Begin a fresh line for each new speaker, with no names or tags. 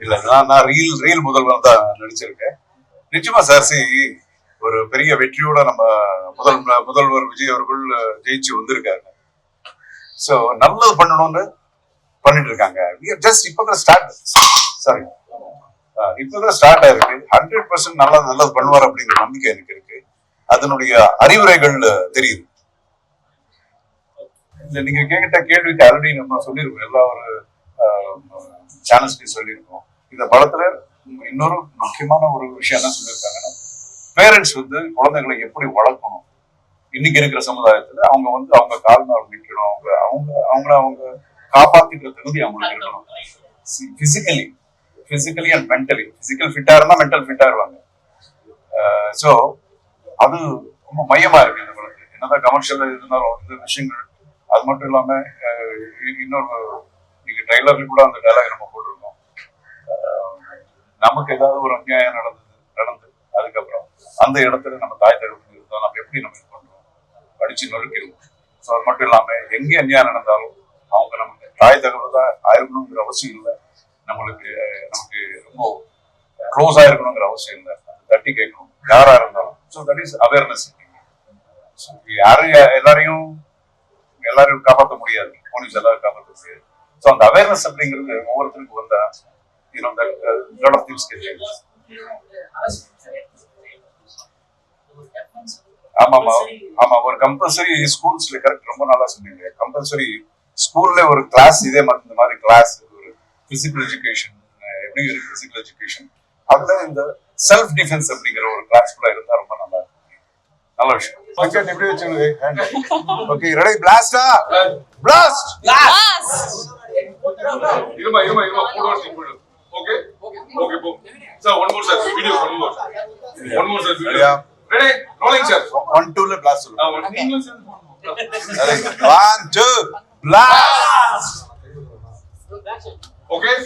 இல்ல நான் ரீல் முதல்வர் தான் நடிச்சிருக்கேன். நிச்சயமா சார் ஒரு பெரிய வெற்றியோட நம்ம முதல்வர் விஜய் அவர்கள் ஜெயிச்சு வந்திருக்காரு. சோ நல்லது பண்ணணும்னு பண்ணிட்டு இருக்காங்க. இப்பதான் ஸ்டார்ட் ஆயிருக்கு. 100% நல்லது பண்ணுவார் அப்படிங்கிற நம்பிக்கை எனக்கு இருக்கு. அதனுடைய அறிவுரைகள் தெரியுது. இல்ல நீங்க கேட்ட கேள்விக்கு ஆல்ரெடி நம்ம சொல்லியிருக்கோம், எல்லா ஒரு சேனல்ஸ்லயும் சொல்லியிருக்கோம். இந்த படத்துல இன்னொரு முக்கியமான ஒரு விஷயம் என்ன சொல்லியிருக்காங்கன்னா, பேரண்ட்ஸ் குழந்தைகளை எப்படி வளர்க்கணும், இன்னைக்கு இருக்கிற சமுதாயத்துல அவங்க கால் மேல் நிற்கணும், அவங்க காப்பாத்திக்கிற தகுதி அவங்களுக்கு இருக்கணும். Physically and mentally. பிசிக்கல் ஃபிட்டா இருந்தா மென்டல் ஃபிட்டா இருவாங்க. சோ அது ரொம்ப மையமா இருக்கு இந்த படத்துல. என்னதான் கமர்ஷியல் இருந்தாலும் இந்த விஷயங்கள். அது மட்டும் இல்லாம இன்னொரு நீங்க ட்ரைலர்ல கூட அந்த டைலாக் நம்ம போட்டிருக்கோம். நமக்கு ஏதாவது ஒரு அநியாயம் நடந்து அதுக்கப்புறம் அந்த இடத்துல நம்ம தாய் தகவல் இருந்தாலும் நம்ம எப்படி நம்ம இது பண்றோம், படிச்சு நொறுக்கிடுவோம். ஸோ அது மட்டும் இல்லாம எங்கே அநியாயம் நடந்தாலும் அவங்க நமக்கு தாய் தகவல் தான் ஆயிருக்கணுங்கிற அவசியம் இல்லை. நமக்கு ரொம்ப க்ளோஸா இருக்கணுங்கிற அவசியம் இல்லை. தட்டி கேட்கணும் யாரா இருந்தாலும். So that is awareness. எல்லாரையும் காப்பாற்ற முடியாது, போலீஸ் எல்லாரும் காப்பாற்ற முடியாது. ஸோ அந்த அவேர்னஸ் அப்படிங்கிறது ஒவ்வொருத்தருக்கும் வந்தா ஆமா ஒரு கம்பல்சரி ஸ்கூல்ஸ்ல கரெக்ட், ரொம்ப நல்லா சொன்னீங்க. கம்பல்சரி ஸ்கூல்ல ஒரு கிளாஸ் இதே மாதிரி இந்த மாதிரி கிளாஸ் ஒரு பிசிக்கல் எஜுகேஷன், எப்படி இருக்கு பிசிக்கல் எஜுகேஷன், அதுல இந்த செல்ஃப் டிஃபென்ஸ் அப்படிங்கிற ஒரு கிளாஸ் கூட இருந்தா ரொம்ப நல்லா இருக்கும். நல்ல விஷயம். எப்படி வச்சுருங்க. ஓகே ரெடி, பிளாஸ்டா பிளாஸ்ட் இருமா okay po sir, one more sir video, one more sir video. Yeah, ready, rolling sir. 1 2 la blast sir. 1 2 blast. Okay.